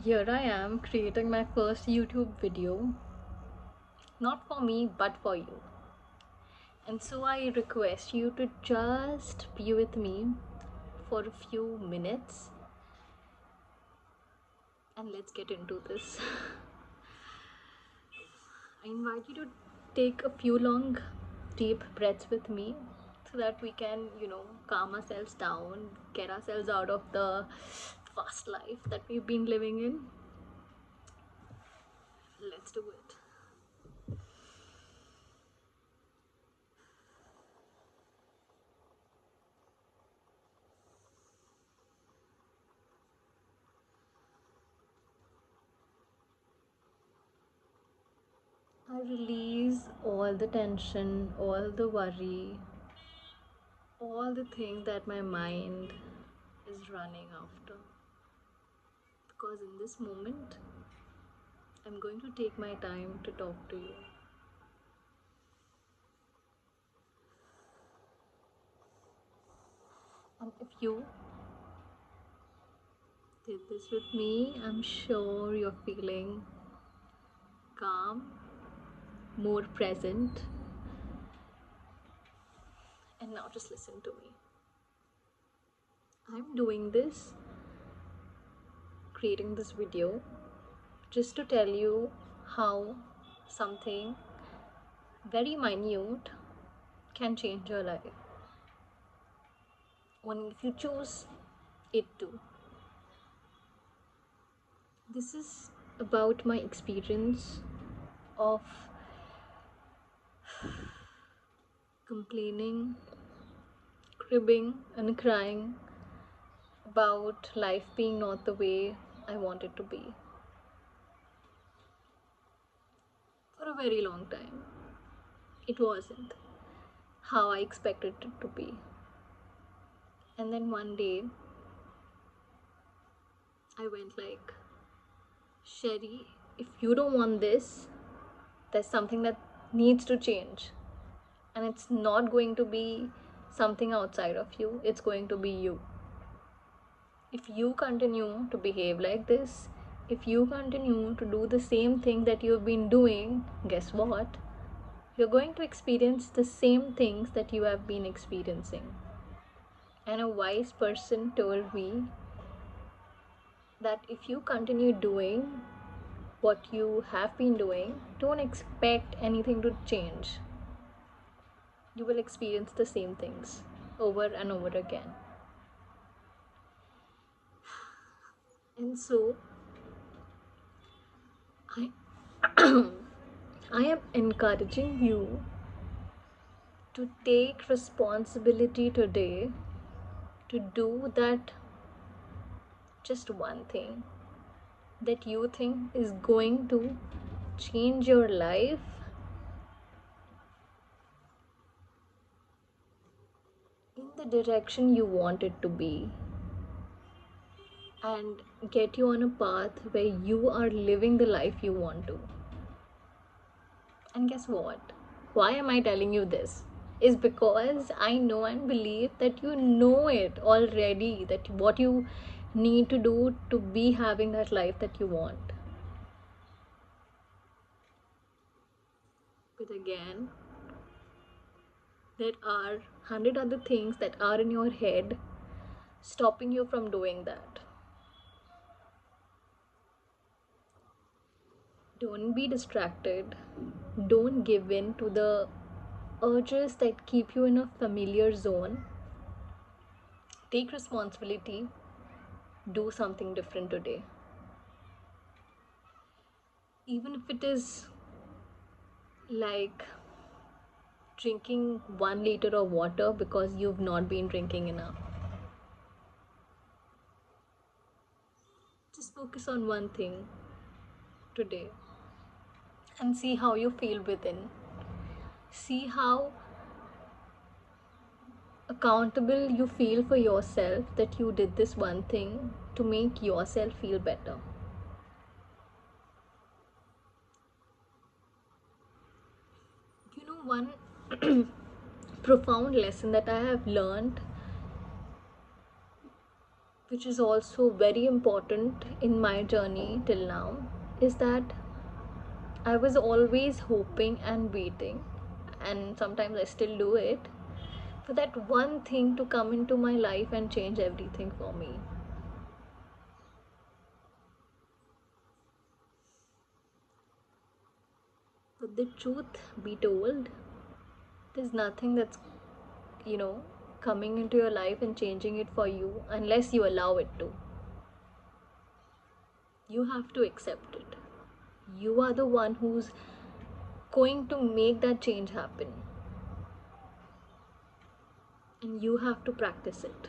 Here I am creating my first YouTube video, not for me but for you. And so I request you to just be with me for a few minutes and let's get into this. I invite you to take a few long, deep breaths with me so that we can, calm ourselves down, get ourselves out of the fast life that we've been living in. Let's do it. I release all the tension, all the worry, all the things that my mind is running after. Because in this moment, I'm going to take my time to talk to you. And if you did this with me, I'm sure you're feeling calm, more present. And now just listen to me. I'm doing this, creating this video, just to tell you how something very minute can change your life. Only if you choose it to. This is about my experience of complaining, cribbing, and crying about life being not the way I want it to be for a very long time. It wasn't how I expected it to be. And then one day, I went like, Sherry, if you don't want this, there's something that needs to change. And it's not going to be something outside of you, it's going to be you. If you continue to behave like this, if you continue to do the same thing that you've been doing, guess what? You're going to experience the same things that you have been experiencing. And a wise person told me that if you continue doing what you have been doing, don't expect anything to change. You will experience the same things over and over again. And so, I, I am encouraging you to take responsibility today to do that just one thing that you think is going to change your life in the direction you want it to be and get you on a path where you are living the life you want to. And guess what? Why am I telling you this? Is because I know and believe that you know it already, that what you need to do to be having that life that you want. But again, there are 100 other things that are in your head stopping you from doing that. Don't be distracted. Don't give in to the urges that keep you in a familiar zone. Take responsibility. Do something different today. Even if it is like drinking 1 liter of water because you've not been drinking enough. Just focus on one thing today and see how you feel within. See how accountable you feel for yourself that you did this one thing to make yourself feel better. You know, one profound lesson that I have learned which is also very important in my journey till now, is that I was always hoping and waiting, and sometimes I still do it, for that one thing to come into my life and change everything for me. But the truth be told, there's nothing that's, you know, coming into your life and changing it for you unless you allow it to. You have to accept it. You are the one who's going to make that change happen. And you have to practice it.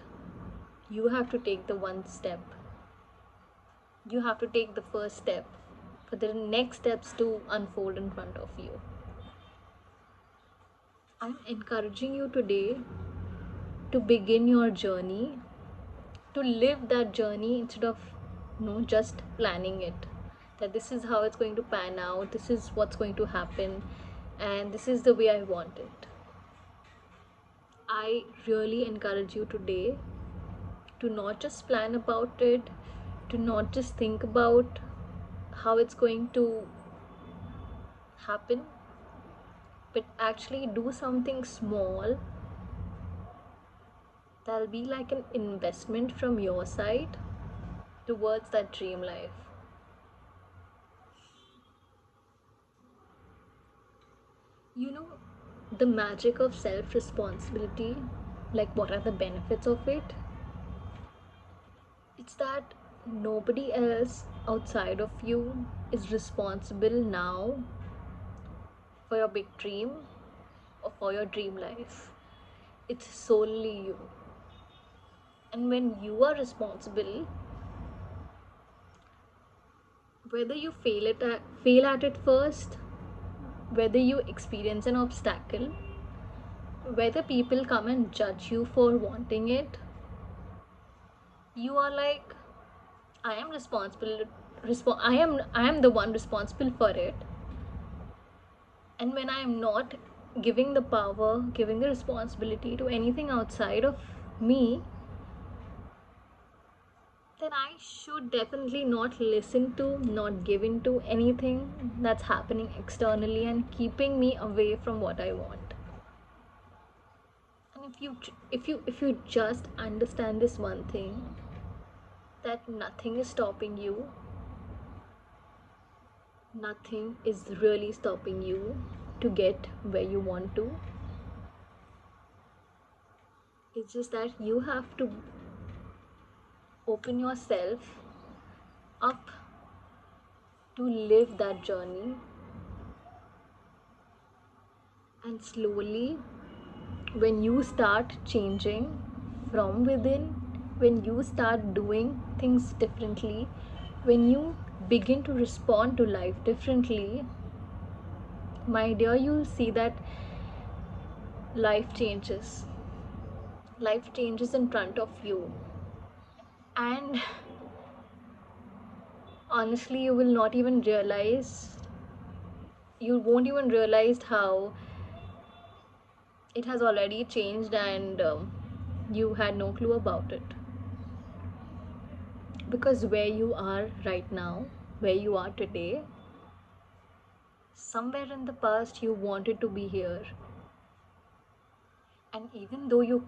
You have to take the one step. You have to take the first step for the next steps to unfold in front of you. I'm encouraging you today to begin your journey, to live that journey instead of just planning it, that this is how it's going to pan out, this is what's going to happen, and this is the way I want it. I really encourage you today to not just plan about it, to not just think about how it's going to happen, but actually do something small that'll be like an investment from your side towards that dream life. You know, the magic of self responsibility, like what are the benefits of it? It's that nobody else outside of you is responsible now for your big dream or for your dream life. It's solely you. And when you are responsible, whether you fail at it first, whether you experience an obstacle, whether people come and judge you for wanting it, you are like, I am responsible. I am the one responsible for it. And when I am not giving the power, giving the responsibility to anything outside of me, then I should definitely not listen to, not give in to anything that's happening externally and keeping me away from what I want. And if you just understand this one thing, that nothing is stopping you, nothing is really stopping you to get where you want to. It's just that you have to open yourself up to live that journey, and slowly, when you start changing from within, when you start doing things differently, when you begin to respond to life differently, my dear, you'll see that life changes. Life changes in front of you. And honestly, you won't even realize how it has already changed, and you had no clue about it. Because where you are right now, where you are today, somewhere in the past you wanted to be here. And even though you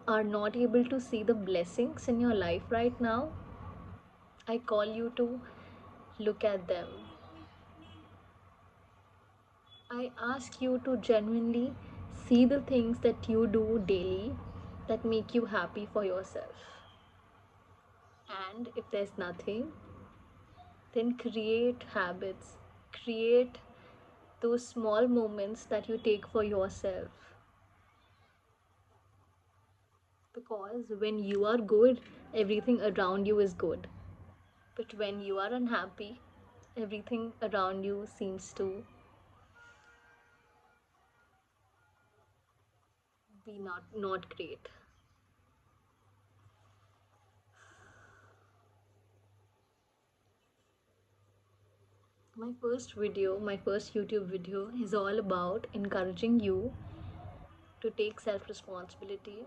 are not able to see the blessings in your life right now, I call you to look at them. I ask you to genuinely see the things that you do daily that make you happy for yourself. And if there's nothing, then create habits, create those small moments that you take for yourself. Because when you are good, everything around you is good. But when you are unhappy, everything around you seems to be not great. My first YouTube video is all about encouraging you to take self responsibility.